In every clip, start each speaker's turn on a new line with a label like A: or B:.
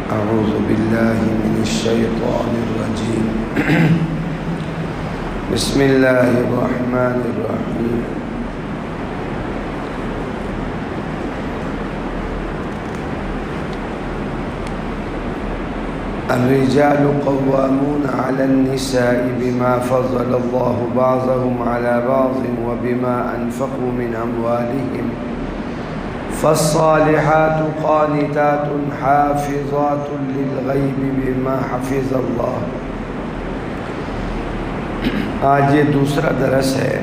A: أعوذ بالله من الشيطان الرجيم بسم الله الرحمن الرحيم الرجال قوامون على النساء بما فضل الله بعضهم على بعض وبما أنفقوا من أموالهم فالصالحات قانتات حافظات للغيب بما حفظ اللہ۔ آج یہ دوسرا درس ہے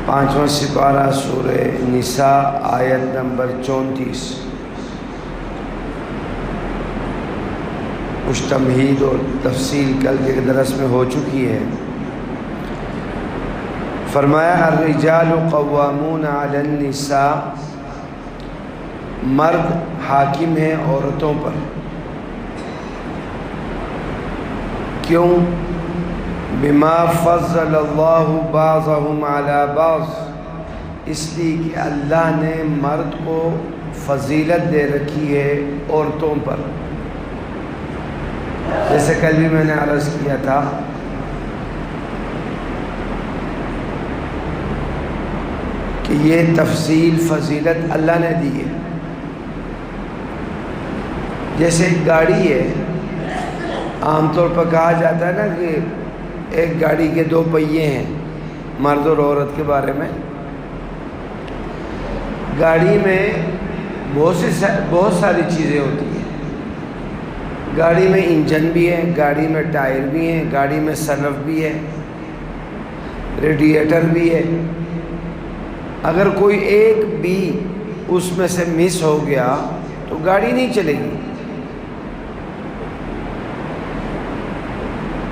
A: 5واں سپارہ سورہ نساء آیت نمبر 34۔ کچھ تمہید اور تفصیل کل کے درس میں ہو چکی ہے۔ فرمایا الرجال قوامون علی النساء، مرد حاکم ہیں عورتوں پر۔ کیوں؟ بما فضل اللہ بعضهم علی بعض، اس لیے کہ اللہ نے مرد کو فضیلت دے رکھی ہے عورتوں پر۔ جیسے کل بھی میں نے عرض کیا تھا کہ یہ تفضیل فضیلت اللہ نے دی ہے۔ جیسے ایک گاڑی ہے، عام طور پر کہا جاتا ہے نا کہ ایک گاڑی کے 2 پہیے ہیں، مرد اور عورت کے بارے میں۔ گاڑی میں بہت ساری چیزیں ہوتی ہیں۔ گاڑی میں انجن بھی ہے، گاڑی میں ٹائر بھی ہیں، گاڑی میں سلف بھی ہے، ریڈیٹر بھی ہے۔ اگر کوئی ایک بھی اس میں سے مس ہو گیا تو گاڑی نہیں چلے گی۔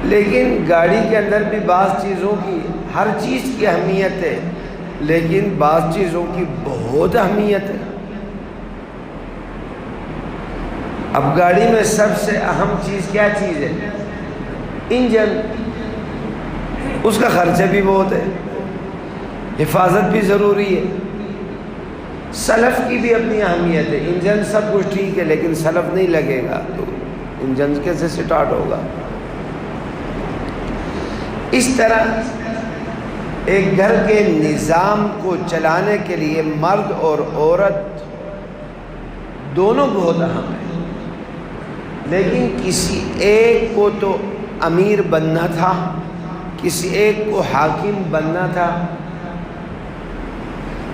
A: لیکن گاڑی کے اندر بھی بعض چیزوں کی، ہر چیز کی اہمیت ہے، لیکن بعض چیزوں کی بہت اہمیت ہے۔ اب گاڑی میں سب سے اہم چیز کیا چیز ہے؟ انجن۔ اس کا خرچہ بھی بہت ہے، حفاظت بھی ضروری ہے۔ سلف کی بھی اپنی اہمیت ہے۔ انجن سب کچھ ٹھیک ہے لیکن سلف نہیں لگے گا تو انجن کیسے سٹارٹ ہوگا؟ اس طرح ایک گھر کے نظام کو چلانے کے لیے مرد اور عورت دونوں بہت اہم ہیں۔ لیکن کسی ایک کو تو امیر بننا تھا، کسی ایک کو حاکم بننا تھا۔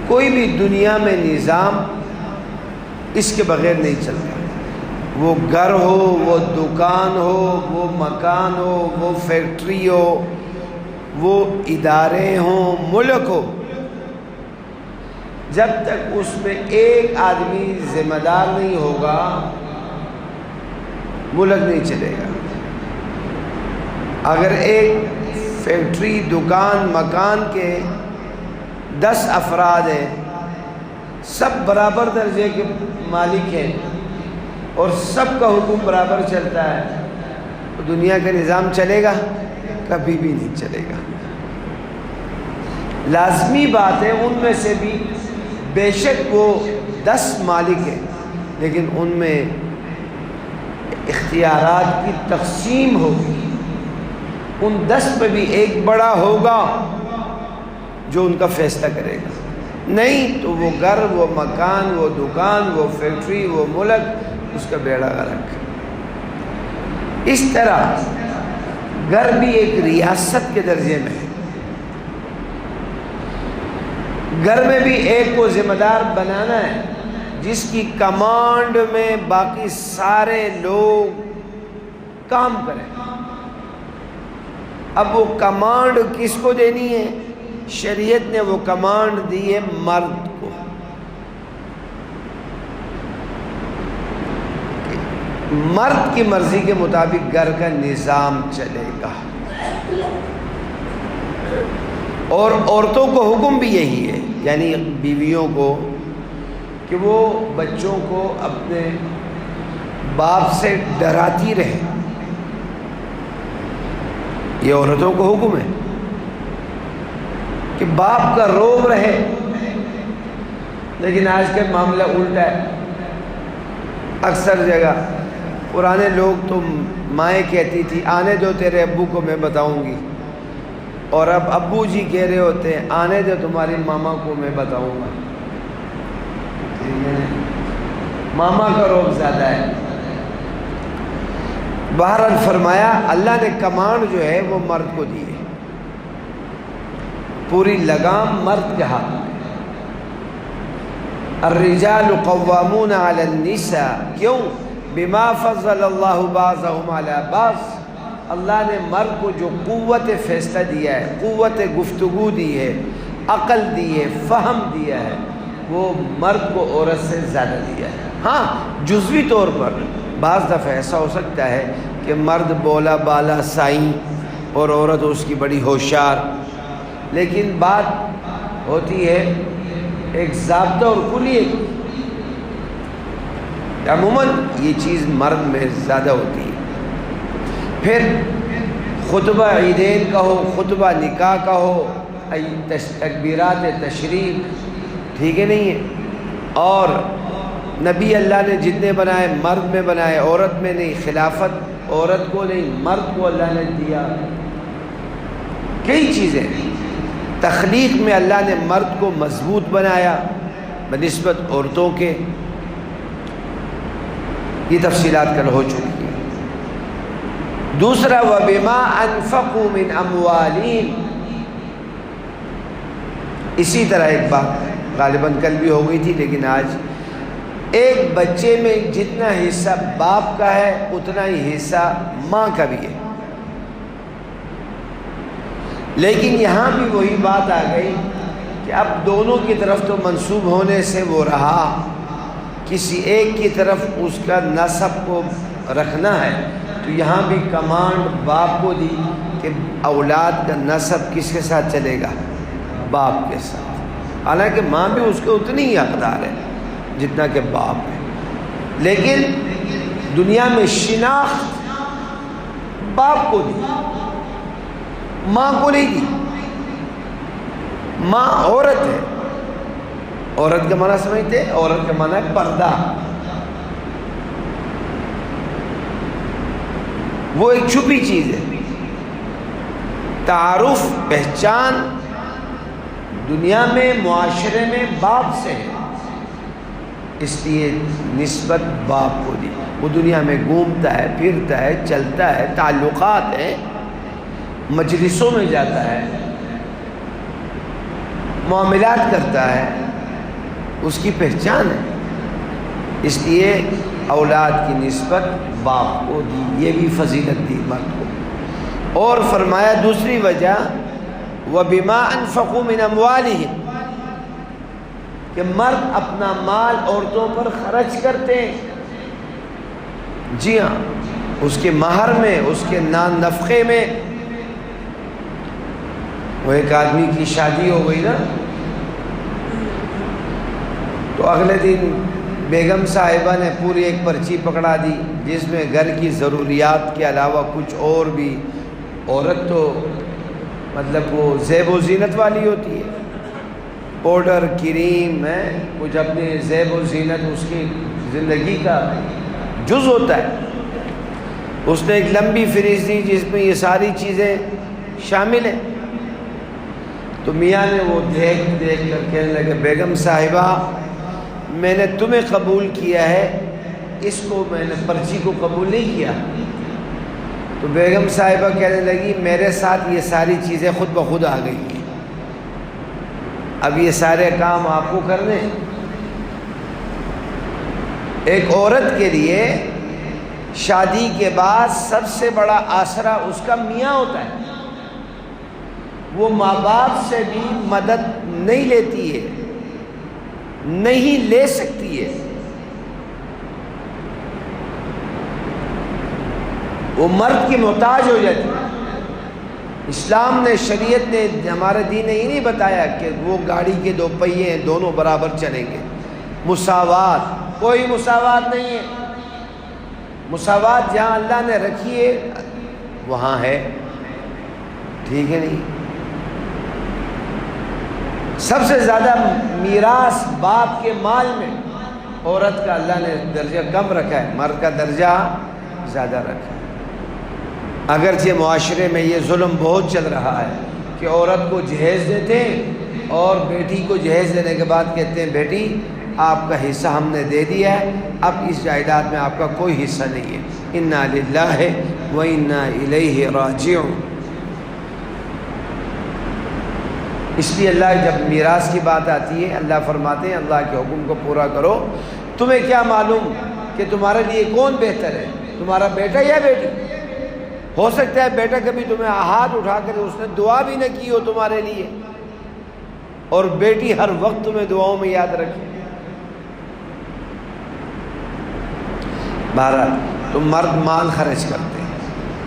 A: کوئی بھی دنیا میں نظام اس کے بغیر نہیں چلتا۔ وہ گھر ہو، وہ دکان ہو، وہ مکان ہو، وہ فیکٹری ہو، وہ ادارے ہوں، ملک ہو، جب تک اس میں ایک آدمی ذمہ دار نہیں ہوگا ملک نہیں چلے گا۔ اگر ایک فیکٹری، دکان، مکان کے 10 افراد ہیں، سب برابر درجے کے مالک ہیں اور سب کا حکم برابر چلتا ہے تو دنیا کا نظام چلے گا؟ کبھی بھی نہیں چلے گا۔ لازمی بات ہے ان میں سے بھی بے شک وہ 10 مالک ہیں، لیکن ان میں اختیارات کی تقسیم ہوگی۔ ان 10 پہ بھی ایک بڑا ہوگا جو ان کا فیصلہ کرے گا، نہیں تو وہ گھر، وہ مکان، وہ دکان، وہ فیکٹری، وہ ملک، اس کا بیڑا غرق۔ اس طرح گھر بھی ایک ریاست کے درجے میں ہے۔ گھر میں بھی ایک کو ذمہ دار بنانا ہے جس کی کمانڈ میں باقی سارے لوگ کام کریں۔ اب وہ کمانڈ کس کو دینی ہے؟ شریعت نے وہ کمانڈ دی ہے مرد کو۔ مرد کی مرضی کے مطابق گھر کا نظام چلے گا، اور عورتوں کو حکم بھی یہی ہے، یعنی بیویوں کو، کہ وہ بچوں کو اپنے باپ سے ڈراتی رہے۔ یہ عورتوں کو حکم ہے کہ باپ کا روب رہے، لیکن آج کا معاملہ الٹا ہے۔ اکثر جگہ پرانے لوگ تو مائیں کہتی تھی آنے دو تیرے ابو کو میں بتاؤں گی، اور اب ابو جی کہہ رہے ہوتے ہیں آنے دو تمہاری ماما کو میں بتاؤں گا۔ ماما کا روب زیادہ ہے۔ بہرحال فرمایا اللہ نے کمانڈ جو ہے وہ مرد کو دی ہے، پوری لگام مرد کے ہاتھ میں۔ الرجال قوامون علی النساء، کیوں؟ بما فضل اللہ بعضهم علی بعض، اللہ نے مرد کو جو قوت فیصلہ دیا ہے، قوت گفتگو دی ہے، عقل دی ہے، فہم دیا ہے، وہ مرد کو عورت سے زیادہ دیا ہے۔ ہاں جزوی طور پر بعض دفعہ ایسا ہو سکتا ہے کہ مرد بولا بالا سائیں اور عورت اس کی بڑی ہوشیار، لیکن بات ہوتی ہے ایک ضابطہ اور کلیے کی۔ عموماً یہ چیز مرد میں زیادہ ہوتی ہے۔ پھر خطبہ عیدین کا ہو، خطبہ نکاح کا ہو، تکبیرات تشریق، ٹھیک ہے نہیں ہے؟ اور نبی اللہ نے جتنے بنائے مرد میں بنائے، عورت میں نہیں۔ خلافت عورت کو نہیں، مرد کو اللہ نے دیا۔ کئی چیزیں، تخلیق میں اللہ نے مرد کو مضبوط بنایا بنسبت عورتوں کے، یہ تفصیلات کل ہو چکی ہیں۔ دوسرا وَبِمَا أَنفَقُوا مِنْ أَمْوَالِهِمْ، اسی طرح ایک بات غالباً کل بھی ہو گئی تھی لیکن آج، ایک بچے میں جتنا حصہ باپ کا ہے اتنا ہی حصہ ماں کا بھی ہے، لیکن یہاں بھی وہی بات آ گئی کہ اب دونوں کی طرف تو منسوب ہونے سے وہ رہا، کسی ایک کی طرف اس کا نسب کو رکھنا ہے، تو یہاں بھی کمانڈ باپ کو دی کہ اولاد کا نسب کس کے ساتھ چلے گا؟ باپ کے ساتھ۔ حالانکہ ماں بھی اس کے اتنی ہی حقدار ہے جتنا کہ باپ ہے، لیکن دنیا میں شناخت باپ کو دی، ماں کو نہیں دی۔ ماں عورت ہے، عورت کا معنی سمجھتے؟ عورت کا معنی ہے پردہ، وہ ایک چھپی چیز ہے۔ تعارف، پہچان دنیا میں، معاشرے میں باپ سے ہے، اس لیے نسبت باپ کو دی۔ وہ دنیا میں گھومتا ہے، پھرتا ہے، چلتا ہے، تعلقات ہیں، مجلسوں میں جاتا ہے، معاملات کرتا ہے، اس کی پہچان ہے، اس لیے اولاد کی نسبت باپ کو دی، یہ بھی فضیلت دی مرد کو۔ اور فرمایا دوسری وجہ وَبِمَا أَنفَقُوا مِنْ أَمْوَالِهِمْ، کہ مرد اپنا مال عورتوں پر خرچ کرتے ہیں۔ جی ہاں، اس کے مہر میں، اس کے نان نفقے میں۔ وہ ایک آدمی کی شادی ہو گئی نا، تو اگلے دن بیگم صاحبہ نے پوری ایک پرچی پکڑا دی جس میں گھر کی ضروریات کے علاوہ کچھ اور بھی، عورت تو مطلب وہ زیب و زینت والی ہوتی ہے، پاؤڈر، کریم ہے، کچھ اپنی زیب و زینت اس کی زندگی کا جز ہوتا ہے۔ اس نے ایک لمبی فہرست دی جس میں یہ ساری چیزیں شامل ہیں۔ تو میاں نے وہ دیکھ کر کہنے لگے بیگم صاحبہ میں نے تمہیں قبول کیا ہے، اس کو میں نے پرچی کو قبول نہیں کیا۔ تو بیگم صاحبہ کہنے لگی میرے ساتھ یہ ساری چیزیں خود بخود آ گئی ہیں، اب یہ سارے کام آپ کو کرنے۔ ایک عورت کے لیے شادی کے بعد سب سے بڑا آسرا اس کا میاں ہوتا ہے۔ وہ ماں باپ سے بھی مدد نہیں لیتی ہے، نہیں لے سکتی ہے، وہ مرد کی محتاج ہو جاتی ہے۔ اسلام نے، شریعت نے، ہمارے دین نے یہ نہیں بتایا کہ وہ گاڑی کے دو پہیے ہیں دونوں برابر چلیں گے۔ مساوات، کوئی مساوات نہیں ہے۔ مساوات جہاں اللہ نے رکھی ہے وہاں ہے، ٹھیک ہے نہیں؟ سب سے زیادہ میراث باپ کے مال میں، عورت کا اللہ نے درجہ کم رکھا ہے، مرد کا درجہ زیادہ رکھا ہے۔ اگرچہ معاشرے میں یہ ظلم بہت چل رہا ہے کہ عورت کو جہیز دیتے ہیں اور بیٹی کو جہیز دینے کے بعد کہتے ہیں بیٹی آپ کا حصہ ہم نے دے دیا ہے، اب اس جائیداد میں آپ کا کوئی حصہ نہیں ہے۔ انا للہ و انا الیہ راجعون۔ اس لیے اللہ جب میراث کی بات آتی ہے اللہ فرماتے ہیں اللہ کے حکم کو پورا کرو۔ تمہیں کیا معلوم کہ تمہارے لیے کون بہتر ہے، تمہارا بیٹا یا بیٹی؟ ہو سکتا ہے بیٹا کبھی تمہیں ہاتھ اٹھا کر اس نے دعا بھی نہ کی ہو تمہارے لیے، اور بیٹی ہر وقت تمہیں دعاؤں میں یاد رکھے۔ بہرحال تم مرد مال خرچ کرتے ہیں،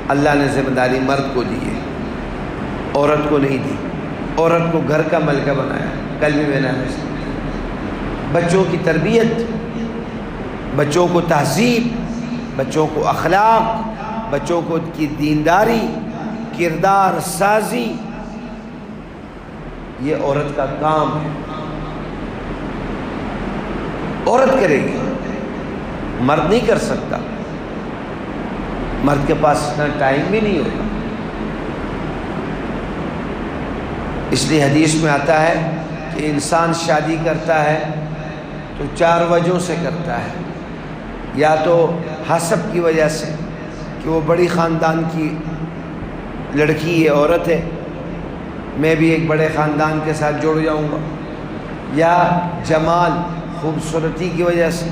A: اللہ نے ذمہ داری مرد کو دی ہے، عورت کو نہیں دی۔ عورت کو گھر کا ملکہ بنایا، کل بھی میں نے بچوں کی تربیت، بچوں کو تہذیب، بچوں کو اخلاق، بچوں کو کی دینداری، کردار سازی، یہ عورت کا کام ہے، عورت کرے گی، مرد نہیں کر سکتا، مرد کے پاس اتنا ٹائم بھی نہیں ہوتا۔ اس لیے حدیث میں آتا ہے کہ انسان شادی کرتا ہے تو 4 وجہوں سے کرتا ہے، یا تو حسب کی وجہ سے کہ وہ بڑی خاندان کی لڑکی ہے، عورت ہے، میں بھی ایک بڑے خاندان کے ساتھ جڑ جاؤں گا، یا جمال خوبصورتی کی وجہ سے،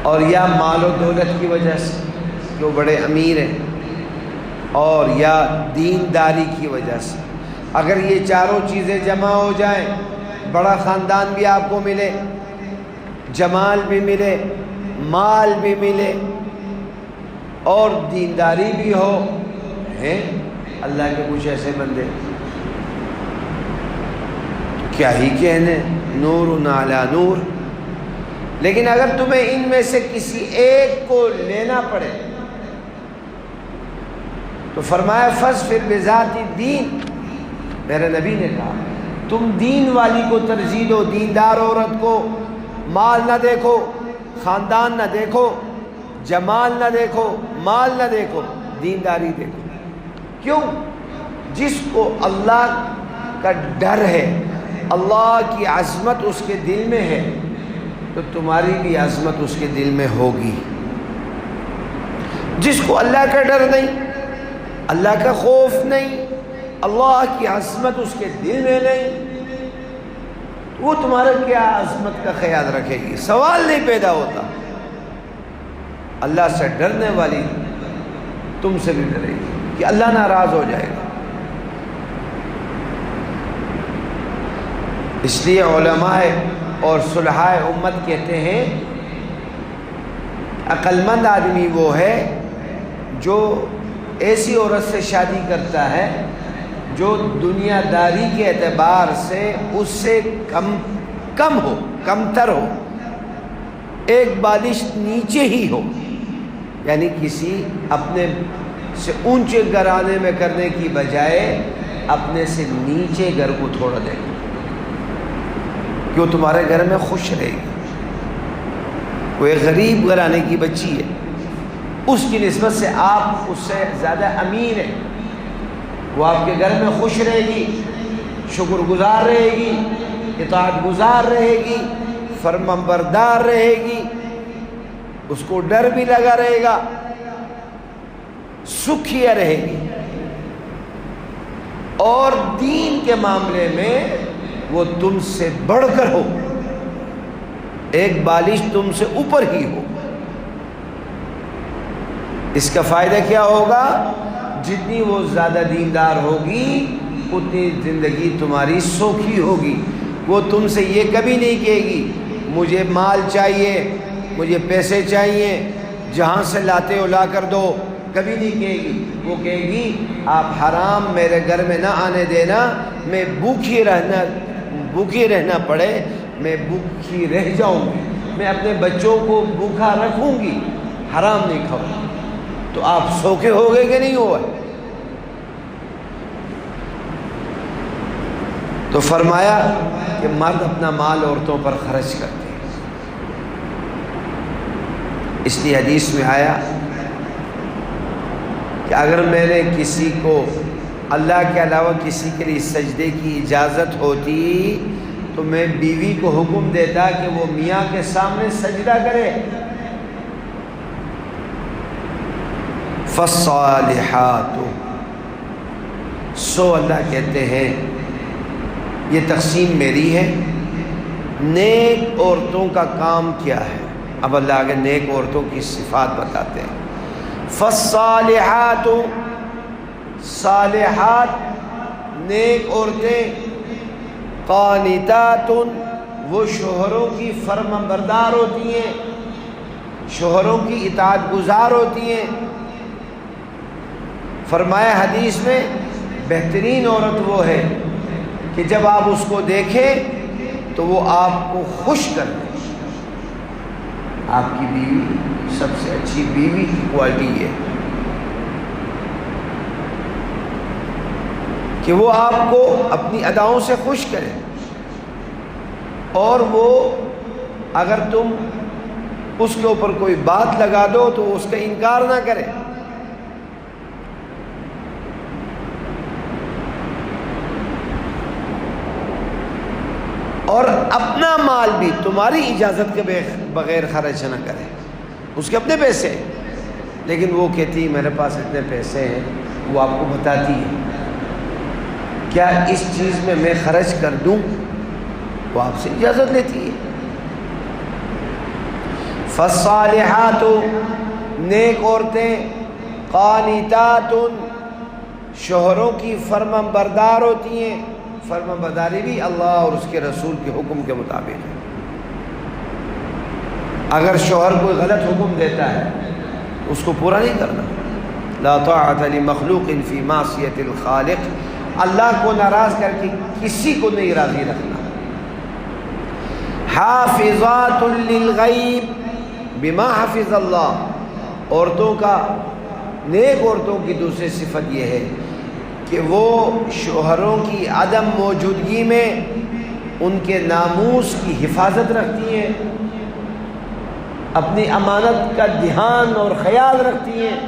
A: اور یا مال و دولت کی وجہ سے کہ وہ بڑے امیر ہیں، اور یا دینداری کی وجہ سے۔ اگر یہ چاروں چیزیں جمع ہو جائیں، بڑا خاندان بھی آپ کو ملے، جمال بھی ملے، مال بھی ملے، اور دینداری بھی ہو، ہیں اللہ کے کچھ ایسے بندے کیا ہی کہنے، نور علی نور۔ لیکن اگر تمہیں ان میں سے کسی ایک کو لینا پڑے تو فرمایا فاظفر بذات الدین، میرے نبی نے کہا تم دین والی کو ترجیح دو، دیندار عورت کو۔ مال نہ دیکھو، خاندان نہ دیکھو، جمال نہ دیکھو، مال نہ دیکھو، دینداری دیکھو۔ کیوں؟ جس کو اللہ کا ڈر ہے، اللہ کی عظمت اس کے دل میں ہے، تو تمہاری بھی عظمت اس کے دل میں ہوگی۔ جس کو اللہ کا ڈر نہیں، اللہ کا خوف نہیں، اللہ کی عظمت اس کے دل میں نہیں، وہ تمہارا کیا عظمت کا خیال رکھے گی؟ سوال نہیں پیدا ہوتا۔ اللہ سے ڈرنے والی تم سے بھی ڈرے گی کہ اللہ ناراض ہو جائے گا۔ اس لیے علماء اور صلحاء امت کہتے ہیں عقل مند آدمی وہ ہے جو ایسی عورت سے شادی کرتا ہے جو دنیا داری کے اعتبار سے اس سے کم ہو، کمتر ہو، ایک بالش نیچے ہی ہو، یعنی کسی اپنے سے اونچے گھرانے میں کرنے کی بجائے اپنے سے نیچے گھر کو تھوڑا دے گا کہ وہ تمہارے گھر میں خوش رہے گی۔ کوئی غریب گھرانے کی بچی ہے، اس کی نسبت سے آپ اس سے زیادہ امیر ہیں، وہ آپ کے گھر میں خوش رہے گی، شکر گزار رہے گی، اطاعت گزار رہے گی، فرمانبردار رہے گی، اس کو ڈر بھی لگا رہے گا، سکھیا رہے گی، اور دین کے معاملے میں وہ تم سے بڑھ کر ہو، ایک بالش تم سے اوپر ہی ہو۔ اس کا فائدہ کیا ہوگا؟ جتنی وہ زیادہ دیندار ہوگی اتنی زندگی تمہاری سوکھی ہوگی۔ وہ تم سے یہ کبھی نہیں کہے گی مجھے مال چاہیے، مجھے پیسے چاہیے، جہاں سے لاتے ہو لا کر دو، کبھی نہیں کہے گی۔ وہ کہے گی آپ حرام میرے گھر میں نہ آنے دینا، میں بھوکھی رہنا پڑے، میں بھوکھی رہ جاؤں گی، میں اپنے بچوں کو بھوکھا رکھوں گی، حرام نہیں کھاؤں گی۔ تو آپ سوکھے ہو گئے کہ نہیں ہوئے؟ تو فرمایا کہ مرد اپنا مال عورتوں پر خرچ کرتے ہیں۔ اس لیے حدیث میں آیا کہ اگر میں نے کسی کو اللہ کے علاوہ کسی کے لیے سجدے کی اجازت ہوتی تو میں بیوی کو حکم دیتا کہ وہ میاں کے سامنے سجدہ کرے۔ فالصالحات، سو اللہ کہتے ہیں یہ تقسیم میری ہے۔ نیک عورتوں کا کام کیا ہے؟ اب اللہ آگے نیک عورتوں کی صفات بتاتے ہیں۔ فالصالحات، صالحات نیک عورتیں، قانتات وہ شوہروں کی فرما بردار ہوتی ہیں، شوہروں کی اطاعت گزار ہوتی ہیں۔ فرمایا حدیث میں بہترین عورت وہ ہے کہ جب آپ اس کو دیکھیں تو وہ آپ کو خوش کر دے۔ آپ کی بیوی سب سے اچھی بیوی کی کوالٹی یہ کہ وہ آپ کو اپنی اداؤں سے خوش کرے، اور وہ اگر تم اس کے اوپر کوئی بات لگا دو تو وہ اس کا انکار نہ کرے۔ اور اپنا مال بھی تمہاری اجازت کے بغیر خرچ نہ کرے، اس کے اپنے پیسے ہیں، لیکن وہ کہتی میرے پاس اتنے پیسے ہیں، وہ آپ کو بتاتی ہے کیا اس چیز میں خرچ کر دوں، وہ آپ سے اجازت لیتی ہے۔ فالصالحات نیک عورتیں، قانتات شوہروں کی فرما بردار ہوتی ہیں۔ فرما برداری بھی اللہ اور اس کے رسول کے حکم کے مطابق ہے۔ اگر شوہر کوئی غلط حکم دیتا ہے اس کو پورا نہیں کرنا۔ لا طاعت لمخلوق فی معصیت الخالق، اللہ کو ناراض کر کے کسی کو نہیں راضی رکھنا۔ حافظات للغیب بما حفظ اللہ، عورتوں کا، نیک عورتوں کی دوسری صفت یہ ہے کہ وہ شوہروں کی عدم موجودگی میں ان کے ناموس کی حفاظت رکھتی ہیں، اپنی امانت کا دھیان اور خیال رکھتی ہیں۔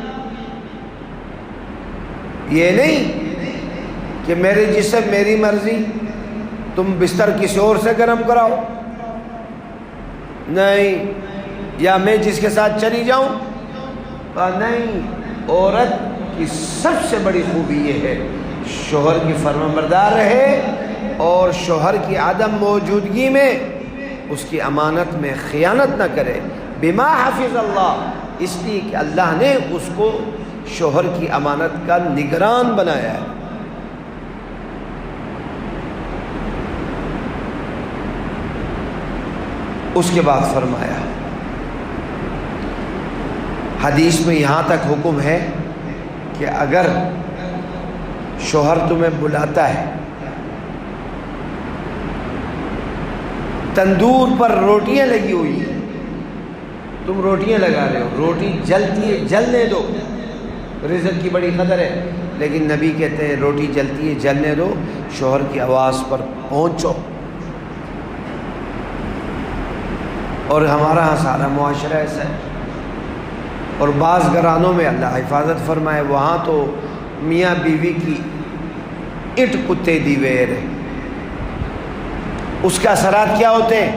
A: یہ نہیں کہ میرے جسم میری مرضی، تم بستر کسی اور سے گرم کراؤ، نہیں، یا میں جس کے ساتھ چلی جاؤں، نہیں۔ عورت کی سب سے بڑی خوبی یہ ہے شوہر کی فرمانبردار رہے اور شوہر کی عدم موجودگی میں اس کی امانت میں خیانت نہ کرے۔ بما حفظ اللہ، اس لیے کہ اللہ نے اس کو شوہر کی امانت کا نگران بنایا ہے۔ اس کے بعد فرمایا حدیث میں یہاں تک حکم ہے کہ اگر شوہر تمہیں بلاتا ہے، تندور پر روٹیاں لگی ہوئی ہیں، تم روٹیاں لگا رہے ہو، روٹی جلتی ہے جلنے دو، رزق کی بڑی قدر ہے، لیکن نبی کہتے ہیں روٹی جلتی ہے جلنے دو، شوہر کی آواز پر پہنچو۔ اور ہمارا ہاں سارا معاشرہ ایسا ہے، اور بعض گھرانوں میں اللہ حفاظت فرمائے وہاں تو میاں بیوی کی اٹ کتے دی ویر ہے۔ اس کے اثرات کیا ہوتے ہیں؟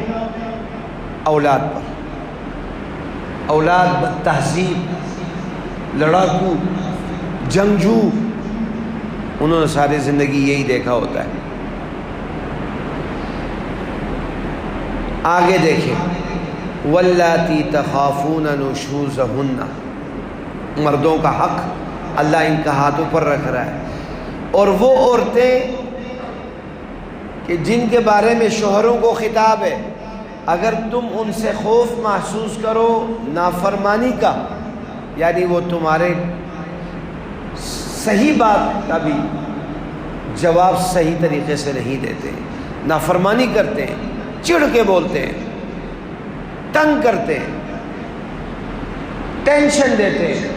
A: اولاد پر، اولاد بد تہذیب، لڑاکو، جنگجو، انہوں نے ساری زندگی یہی دیکھا ہوتا ہے۔ آگے دیکھیں، واللاتی تخافون نشوزہن، مردوں کا حق اللہ ان کا ہاتھوں پر رکھ رہا ہے، اور وہ عورتیں کہ جن کے بارے میں شوہروں کو خطاب ہے، اگر تم ان سے خوف محسوس کرو نافرمانی کا، یعنی وہ تمہارے صحیح بات کا بھی جواب صحیح طریقے سے نہیں دیتے، نافرمانی کرتے ہیں، چڑ کے بولتے ہیں، تنگ کرتے ہیں، ٹینشن دیتے ہیں۔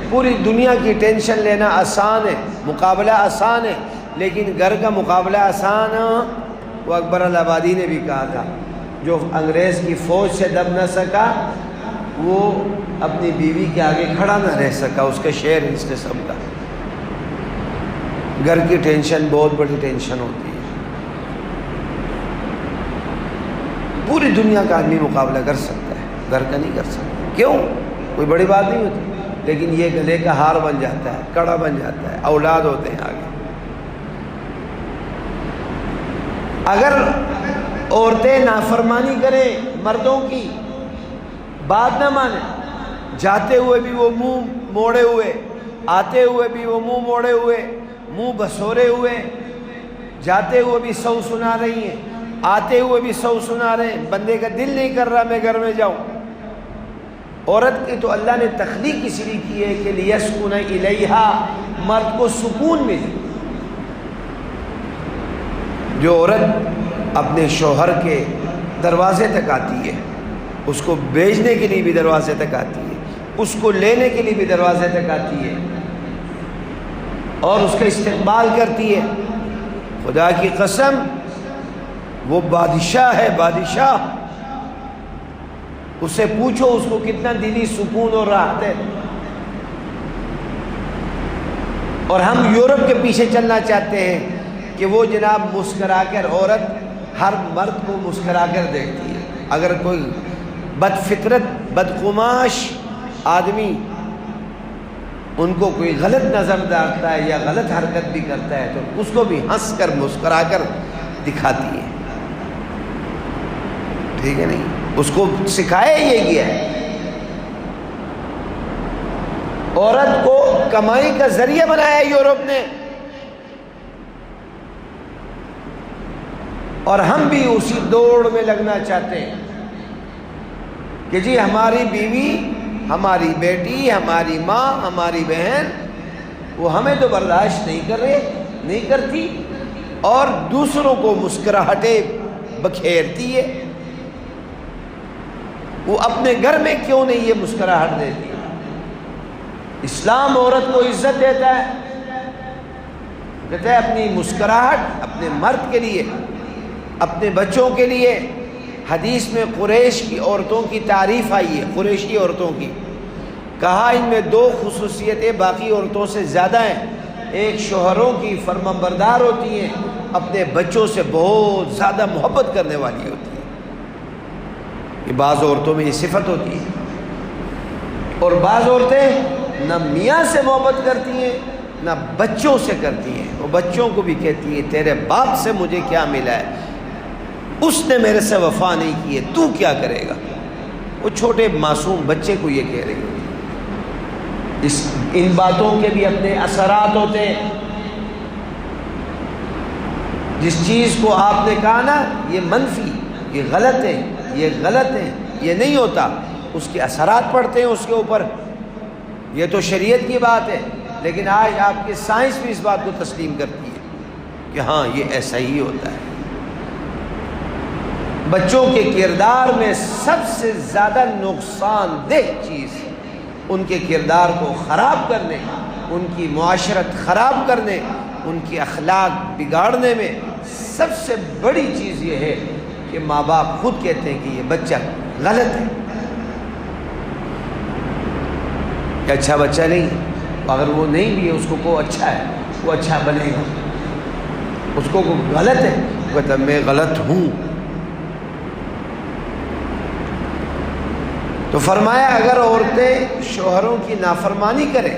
A: پوری دنیا کی ٹینشن لینا آسان ہے، مقابلہ آسان ہے، لیکن گھر کا مقابلہ آسان ہے۔ وہ اکبر الآبادی نے بھی کہا تھا، جو انگریز کی فوج سے دب نہ سکا وہ اپنی بیوی کے آگے کھڑا نہ رہ سکا، اس کا شعر اس نے سمجھا۔ گھر کی ٹینشن بہت بڑی ٹینشن ہوتی ہے، پوری دنیا کا آدمی مقابلہ کر سکتا ہے، گھر کا نہیں کر سکتا۔ کیوں؟ کوئی بڑی بات نہیں ہوتی، لیکن یہ گلے کا ہار بن جاتا ہے، کڑا بن جاتا ہے، اولاد ہوتے ہیں آگے۔ اگر عورتیں نافرمانی کریں مردوں کی، بات نہ مانیں، جاتے ہوئے بھی وہ منہ موڑے ہوئے، آتے ہوئے بھی وہ منہ موڑے ہوئے، منہ بسورے ہوئے، جاتے ہوئے بھی سو سنا رہی ہیں، آتے ہوئے بھی سو سنا رہے ہیں، بندے کا دل نہیں کر رہا میں گھر میں جاؤں۔ عورت کی تو اللہ نے تخلیق اس لیے کی ہے کہ لیسکن الیہا، مرد کو سکون ملے۔ جو عورت اپنے شوہر کے دروازے تک آتی ہے، اس کو بیچنے کے لیے بھی دروازے تک آتی ہے، اس کو لینے کے لیے بھی دروازے تک آتی ہے اور اس کا استقبال کرتی ہے، خدا کی قسم وہ بادشاہ ہے، بادشاہ۔ اس سے پوچھو اس کو کتنا دلی سکون اور راحت ہے۔ اور ہم یورپ کے پیچھے چلنا چاہتے ہیں کہ وہ جناب مسکرا کر، عورت ہر مرد کو مسکرا کر دیکھتی ہے۔ اگر کوئی بد فطرت بدقماش آدمی ان کو کوئی غلط نظر ڈالتا ہے یا غلط حرکت بھی کرتا ہے تو اس کو بھی ہنس کر مسکرا کر دکھاتی ہے، ٹھیک ہے نہیں؟ اس کو سکھایا یہ گیا ہے۔ عورت کو کمائی کا ذریعہ بنایا یورپ نے، اور ہم بھی اسی دوڑ میں لگنا چاہتے ہیں کہ جی ہماری بیوی، ہماری بیٹی، ہماری ماں، ہماری بہن وہ ہمیں تو برداشت نہیں کرتی اور دوسروں کو مسکراہٹیں بکھیرتی ہے، وہ اپنے گھر میں کیوں نہیں یہ مسکراہٹ دیتی؟ اسلام عورت کو عزت دیتا ہے، کہتا ہے اپنی مسکراہٹ اپنے مرد کے لیے، اپنے بچوں کے لیے۔ حدیث میں قریش کی عورتوں کی تعریف آئی ہے، قریشی عورتوں کی، کہا ان میں دو خصوصیتیں باقی عورتوں سے زیادہ ہیں۔ ایک شوہروں کی فرمانبردار ہوتی ہیں، اپنے بچوں سے بہت زیادہ محبت کرنے والی ہوتی ہے، یہ بعض عورتوں میں یہ صفت ہوتی ہے۔ اور بعض عورتیں نہ میاں سے محبت کرتی ہیں نہ بچوں سے کرتی ہیں، وہ بچوں کو بھی کہتی ہے تیرے باپ سے مجھے کیا ملا ہے، اس نے میرے سے وفا نہیں کی ہے، تو کیا کرے گا؟ وہ چھوٹے معصوم بچے کو یہ کہہ رہی ہوتی ہے۔ ان باتوں کے بھی اپنے اثرات ہوتے ہیں۔ جس چیز کو آپ نے کہا نا یہ منفی، یہ غلط ہے، یہ غلط ہے، یہ نہیں ہوتا، اس کے اثرات پڑتے ہیں اس کے اوپر۔ یہ تو شریعت کی بات ہے، لیکن آج آپ کی سائنس بھی اس بات کو تسلیم کرتی ہے کہ ہاں یہ ایسا ہی ہوتا ہے۔ بچوں کے کردار میں سب سے زیادہ نقصان دہ چیز ان کے کردار کو خراب کرنے، ان کی معاشرت خراب کرنے، ان کی اخلاق بگاڑنے میں سب سے بڑی چیز یہ ہے کہ ماں باپ خود کہتے ہیں کہ یہ بچہ غلط ہے، کہ اچھا بچہ نہیں ہے۔ اگر وہ نہیں بھی ہے اس کو اچھا ہے، وہ اچھا بنے گا۔ اس کو غلط ہے، وہ کہتا ہے میں غلط ہوں۔ تو فرمایا اگر عورتیں شوہروں کی نافرمانی کریں،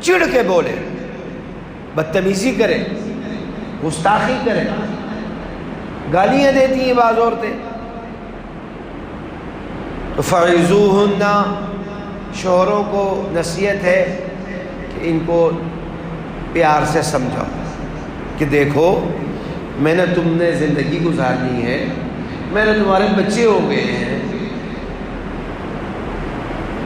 A: چڑ کے بولیں، بدتمیزی کریں، گستاخی کریں، گالیاں دیتی ہیں بعض عورتیں، تو فعظوہن، شوہروں کو نصیحت ہے کہ ان کو پیار سے سمجھاؤ کہ دیکھو میں نے تم نے زندگی گزارنی ہے، میں نے تمہارے بچے ہو گئے ہیں،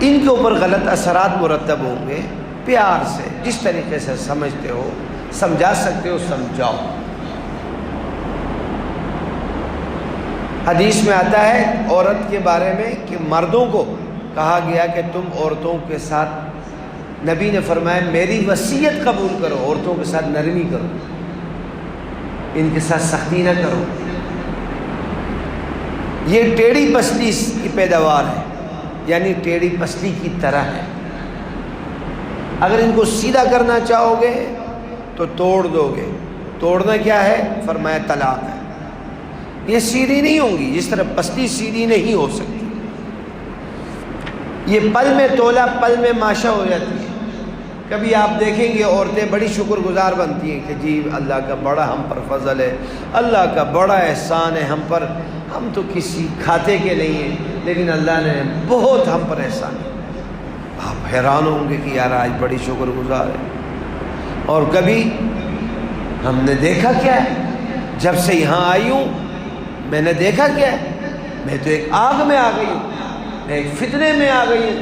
A: ان کے اوپر غلط اثرات مرتب ہوں گے، پیار سے جس طریقے سے سمجھتے ہو سمجھا سکتے ہو سمجھاؤ۔ حدیث میں آتا ہے عورت کے بارے میں کہ مردوں کو کہا گیا کہ تم عورتوں کے ساتھ، نبی نے فرمایا میری وصیت قبول کرو، عورتوں کے ساتھ نرمی کرو، ان کے ساتھ سختی نہ کرو۔ یہ ٹیڑھی پستی کی پیداوار ہے، یعنی ٹیڑھی پسلی کی طرح ہے. اگر ان کو سیدھا کرنا چاہو گے تو توڑ دو گے. توڑنا کیا ہے؟ فرمایا طلاق ہے. یہ سیدھی نہیں ہوں گی، جس طرح پسلی سیدھی نہیں ہو سکتی. یہ پل میں تولا پل میں ماشا ہو جاتی ہے. کبھی آپ دیکھیں گے عورتیں بڑی شکر گزار بنتی ہیں کہ جی اللہ کا بڑا ہم پر فضل ہے، اللہ کا بڑا احسان ہے ہم پر، ہم تو کسی کھاتے کے نہیں ہیں لیکن اللہ نے بہت ہم پر احسان ہے. آپ حیران ہوں گے کہ یار آج بڑی شکر گزار ہے. اور کبھی ہم نے دیکھا کیا ہے، جب سے یہاں آئی ہوں میں نے دیکھا کیا ہے، میں تو ایک آگ میں آ گئی ہوں، میں ایک فتنے میں آ گئی ہوں.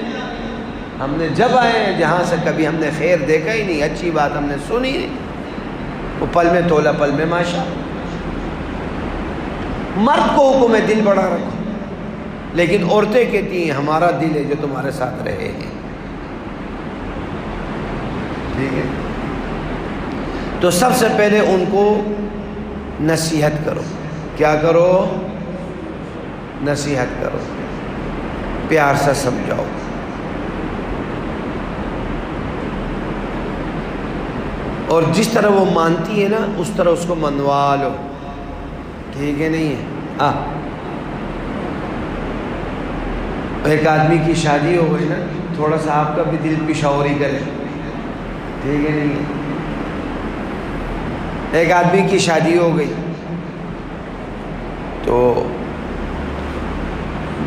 A: ہم نے جب آئے ہیں جہاں سے کبھی ہم نے خیر دیکھا ہی نہیں، اچھی بات ہم نے سنی نہیں. وہ پل میں تولا پل میں ماشا. مرد کو حکم ہے دل بڑا رکھو، لیکن عورتیں کہتی ہیں ہمارا دل ہے جو تمہارے ساتھ رہے ہیں. ٹھیک ہے، تو سب سے پہلے ان کو نصیحت کرو. کیا کرو؟ نصیحت کرو، پیار سے سمجھاؤ. اور جس طرح وہ مانتی ہے نا اس طرح اس کو منوا لو. ٹھیک ہے نہیں ہے؟ ایک آدمی کی شادی ہو گئی نا، تھوڑا سا آپ کا بھی دل پشاوری کرے. ٹھیک ہے نہیں ہے؟ ایک آدمی کی شادی ہو گئی تو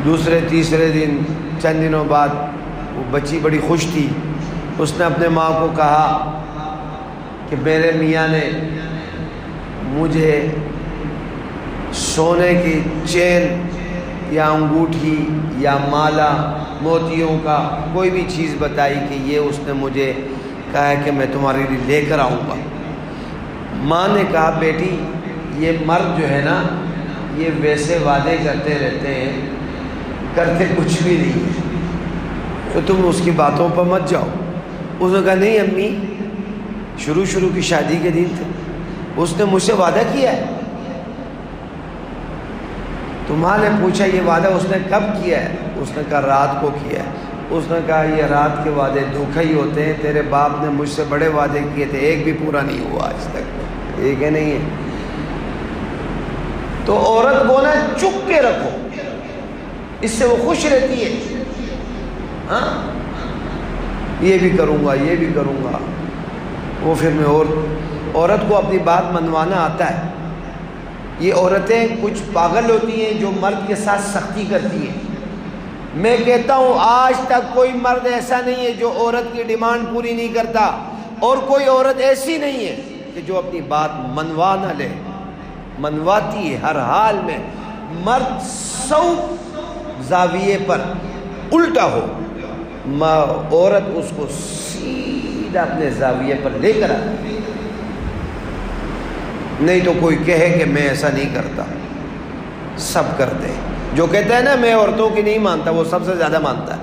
A: دوسرے تیسرے دن چند دنوں بعد وہ بچی بڑی خوش تھی. اس نے اپنے ماں کو کہا کہ میرے میاں نے مجھے سونے کی چین یا انگوٹھی یا مالا موتیوں کا کوئی بھی چیز بتائی کہ یہ اس نے مجھے کہا ہے کہ میں تمہارے لیے لے کر آؤں گا. ماں نے کہا بیٹی یہ مرد جو ہے نا یہ ویسے وعدے کرتے رہتے ہیں، کرتے کچھ بھی نہیں ہے، تو تم اس کی باتوں پر مت جاؤ. اس نے کہا نہیں امی، شروع کی شادی کے دن تھے، اس نے مجھ سے وعدہ کیا ہے. تو ماں نے پوچھا یہ وعدہ اس نے کب کیا ہے؟ اس نے کہا رات کو کیا ہے. اس نے کہا یہ رات کے وعدے دھوکہ ہی ہوتے ہیں، تیرے باپ نے مجھ سے بڑے وعدے کیے تھے، ایک بھی پورا نہیں ہوا آج تک. ٹھیک ہے نہیں ہے؟ تو عورت کو نا چپ کے رکھو، اس سے وہ خوش رہتی ہے. ہاں یہ بھی کروں گا یہ بھی کروں گا. وہ پھر میں عورت کو اپنی بات منوانا آتا ہے. یہ عورتیں کچھ پاگل ہوتی ہیں جو مرد کے ساتھ سختی کرتی ہیں. میں کہتا ہوں آج تک کوئی مرد ایسا نہیں ہے جو عورت کی ڈیمانڈ پوری نہیں کرتا، اور کوئی عورت ایسی نہیں ہے کہ جو اپنی بات منوا نہ لے. منواتی ہے ہر حال میں. مرد 100 زاویے پر الٹا ہو، عورت اس کو سیدھا اپنے زاویے پر لے کر آتی. نہیں تو کوئی کہے کہ میں ایسا نہیں کرتا، سب کرتے ہیں. جو کہتا ہے نا میں عورتوں کی نہیں مانتا وہ سب سے زیادہ مانتا ہے.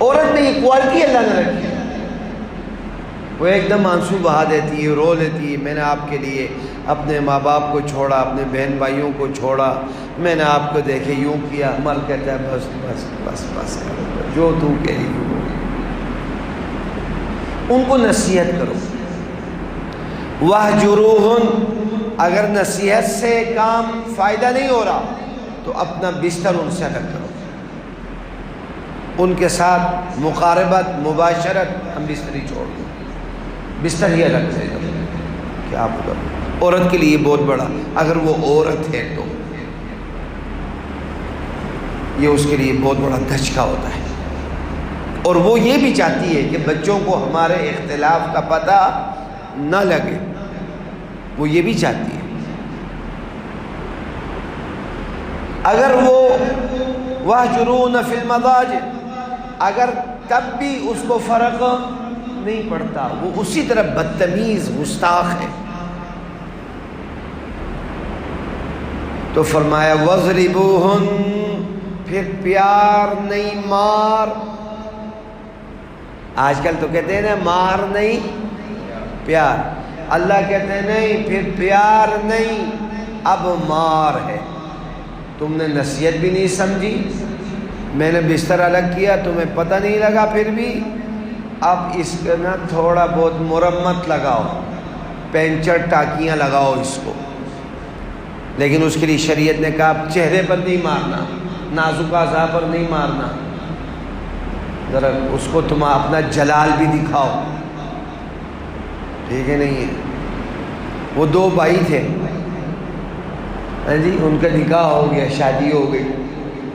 A: عورت میں یہ کوالٹی اللہ نے رکھی ہے. وہ ایک دم آنسو بہا دیتی ہے، رو لیتی ہے، میں نے آپ کے لیے اپنے ماں باپ کو چھوڑا، اپنے بہن بھائیوں کو چھوڑا، میں نے آپ کو دیکھے یوں کیا. مرد کہتا ہے بس بس بس بس جو تو کہی ہو. ان کو نصیحت کرو. وَاهْجُرُوهُنْ، اگر نصیحت سے کام فائدہ نہیں ہو رہا تو اپنا بستر ان سے الگ کرو. ان کے ساتھ مقاربت مباشرت ہم بستر ہی چھوڑ دیں، بستر ہی الگ سے کرو. کیا بولو عورت کے لیے بہت بڑا، اگر وہ عورت ہے تو یہ اس کے لیے بہت بڑا دھچکا ہوتا ہے. اور وہ یہ بھی چاہتی ہے کہ بچوں کو ہمارے اختلاف کا پتہ نہ لگے، وہ یہ بھی چاہتی ہے. اگر وہ وَاهْجُرُونَ فِي الْمَضَاجِعِ، اگر تب بھی اس کو فرق نہیں پڑتا، وہ اسی طرح بدتمیز گستاخ ہے، تو فرمایا وَاضْرِبُوهُنْ، پھر پیار نہیں مار. آج کل تو کہتے ہیں نا مار نہیں پیار. اللہ کہتے ہیں نہیں، پھر پیار نہیں اب مار ہے. تم نے نصیحت بھی نہیں سمجھی، میں نے بستر الگ کیا تمہیں پتہ نہیں لگا، پھر بھی اب اس کا نا تھوڑا بہت مرمت لگاؤ، پینچر ٹاکیاں لگاؤ اس کو۔ لیکن اس کے لیے شریعت نے کہا چہرے پر نہیں مارنا، نازک اعضاء پر نہیں مارنا، ذرا اس کو تم اپنا جلال بھی دکھاؤ، ٹھیک ہے نہیں ہے۔ وہ دو بھائی تھے، ہاں جی، ان کا نکاح ہو گیا، شادی ہو گئی،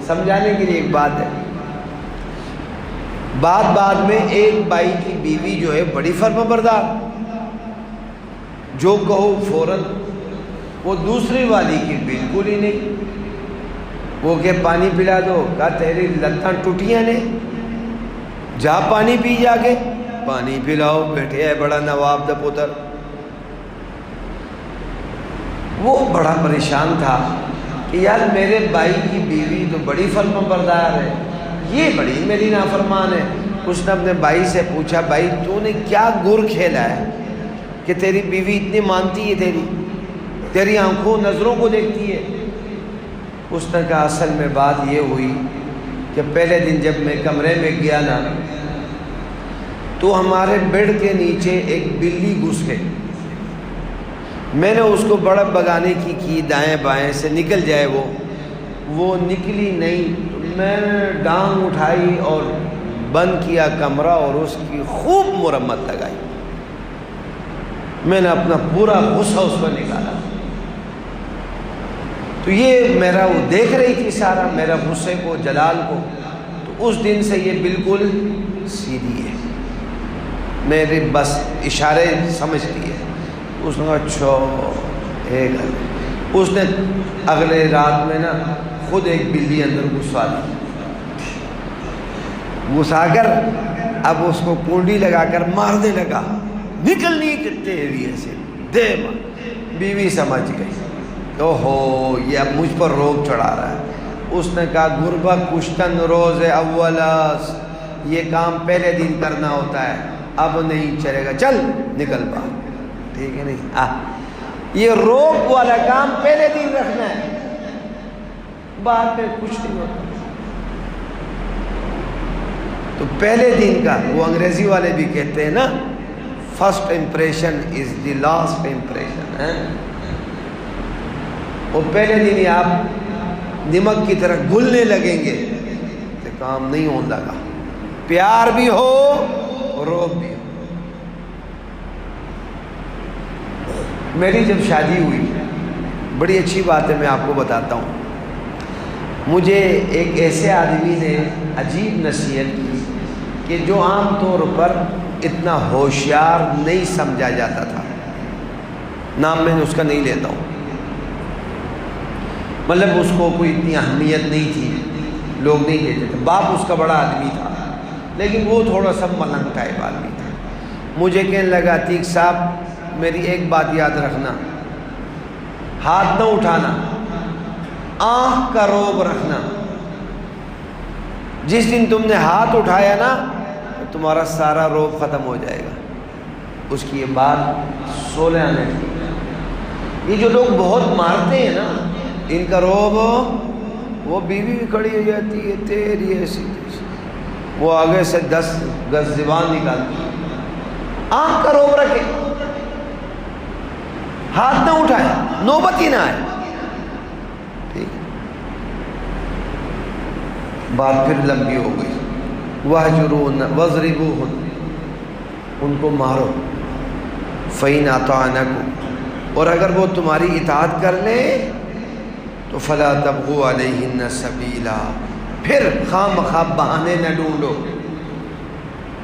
A: سمجھانے کے لیے ایک بات ہے۔ بعد میں ایک بھائی کی بیوی جو ہے بڑی فرمانبردار، جو کہو فوراً، وہ دوسری والی کی بالکل ہی نہیں۔ وہ کہ پانی پلا دو، کہا تیری لتاں ٹوٹیاں نے، جا پانی پی، جا کے پانی پلاؤ، بیٹھے ہے بڑا نواب دا پتر۔ وہ بڑا پریشان تھا کہ یار میرے بھائی کی بیوی تو بڑی فرمانبردار ہے، یہ بڑی میری نافرمان ہے۔ اس نے اپنے بھائی سے پوچھا بھائی تو نے کیا گر کھیلا ہے کہ تیری بیوی اتنی مانتی ہے، تیری آنکھوں نظروں کو دیکھتی ہے؟ اس نے کہا اصل میں بات یہ ہوئی کہ پہلے دن جب میں کمرے میں گیا نا تو ہمارے بیڈ کے نیچے ایک بلی گھس گئی، میں نے اس کو بڑا بگانے کی دائیں بائیں سے نکل جائے، وہ نکلی نہیں، تو میں نے ڈانگ اٹھائی اور بند کیا کمرہ اور اس کی خوب مرمت لگائی، میں نے اپنا پورا غصہ اس پر نکالا۔ تو یہ میرا وہ دیکھ رہی تھی سارا میرا غصے کو، جلال کو، تو اس دن سے یہ بالکل سیدھی ہے، میرے بس اشارے سمجھتی ہے۔ اس نے کہا اچھا ایک، اس نے اگلے رات میں نا خود ایک بلی اندر گھسا دی، گھسا کر اب اس کو کنڈی لگا کر مارنے لگا، نکلنی کتنے ایریے سے دے ماں۔ بیوی سمجھ گئی اوہو یہ اب مجھ پر روب چڑھا رہا ہے۔ اس نے کہا غربہ کشتن روز اولاس، یہ کام پہلے دن کرنا ہوتا ہے، اب نہیں چلے گا، چل نکل باہر، ٹھیک ہے نہیں، یہ روب والا کام پہلے دن رکھنا ہے، بعد میں کچھ نہیں ہوتا۔ تو پہلے دن کا وہ انگریزی والے بھی کہتے ہیں نا، first impression is the last impression. وہ پہلے دن ہی آپ نمک کی طرح گھلنے لگیں گے تو کام نہیں ہونے لگا، پیار بھی ہو روب بھی ہو۔ میری جب شادی ہوئی، بڑی اچھی بات ہے، میں آپ کو بتاتا ہوں، مجھے ایک ایسے آدمی نے عجیب نصیحت کی کہ جو عام طور پر اتنا ہوشیار نہیں سمجھا جاتا تھا، نام میں اس کا نہیں لیتا ہوں، مطلب اس کو کوئی اتنی اہمیت نہیں تھی، لوگ نہیں دیتے تھے، باپ اس کا بڑا آدمی تھا لیکن وہ تھوڑا سا ملنگ ٹائپ آدمی تھا۔ مجھے کہنے لگا عتیق صاحب میری ایک بات یاد رکھنا، ہاتھ نہ اٹھانا، آنکھ کا روب رکھنا، جس دن تم نے ہاتھ اٹھایا نا تو تمہارا سارا روب ختم ہو جائے گا۔ اس کی یہ بات 16 آنے تھی۔ یہ جو لوگ بہت مارتے ہیں نا، ان کا روب، وہ بیوی بھی کھڑی ہو جاتی ہے تیری ایسی تیسی، وہ آگے سے 10 گز زبان نکالتی ہے۔ آنکھ کا روب رکھے، ہاتھ نہ اٹھائے، نوبت ہی نہ آئے، ٹھیک۔ بات پھر لمبی ہو گئی، وَهْجُرُونَ وَاضْرِبُوهُنَّ، ان کو مارو، فَإِنْ أَطَعْنَكُمْ، اور اگر وہ تمہاری اطاعت کر لیں تو فَلَا تَبْغُوا عَلَيْهِنَّ سَبِيلًا، پھر خواہ مخواہ بہانے نہ ڈھونڈو،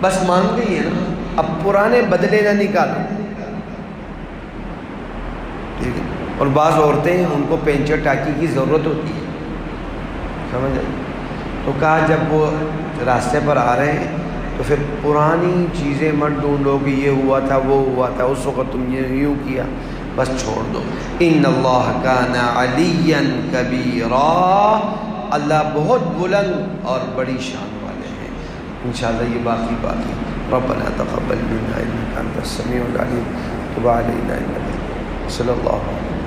A: بس مان گئی ہے نا، اب پرانے بدلے نہ نکالو، ٹھیک ہے۔ اور بعض عورتیں ان کو پینچر ٹاکی کی ضرورت ہوتی ہے، سمجھ آئی؟ تو کہا جب وہ راستے پر آ رہے ہیں تو پھر پرانی چیزیں مت ڈھونڈو کہ یہ ہوا تھا وہ ہوا تھا، اس وقت تم نے یوں کیا، بس چھوڑ دو۔ ان اللہ کان علیا کبیرا، اللہ بہت بلند اور بڑی شان والے ہیں۔ انشاءاللہ یہ باقی ربنا تقبل منا انک انت السمیع العلیم، تب علینا انک صلی اللہ علیہ وسلم۔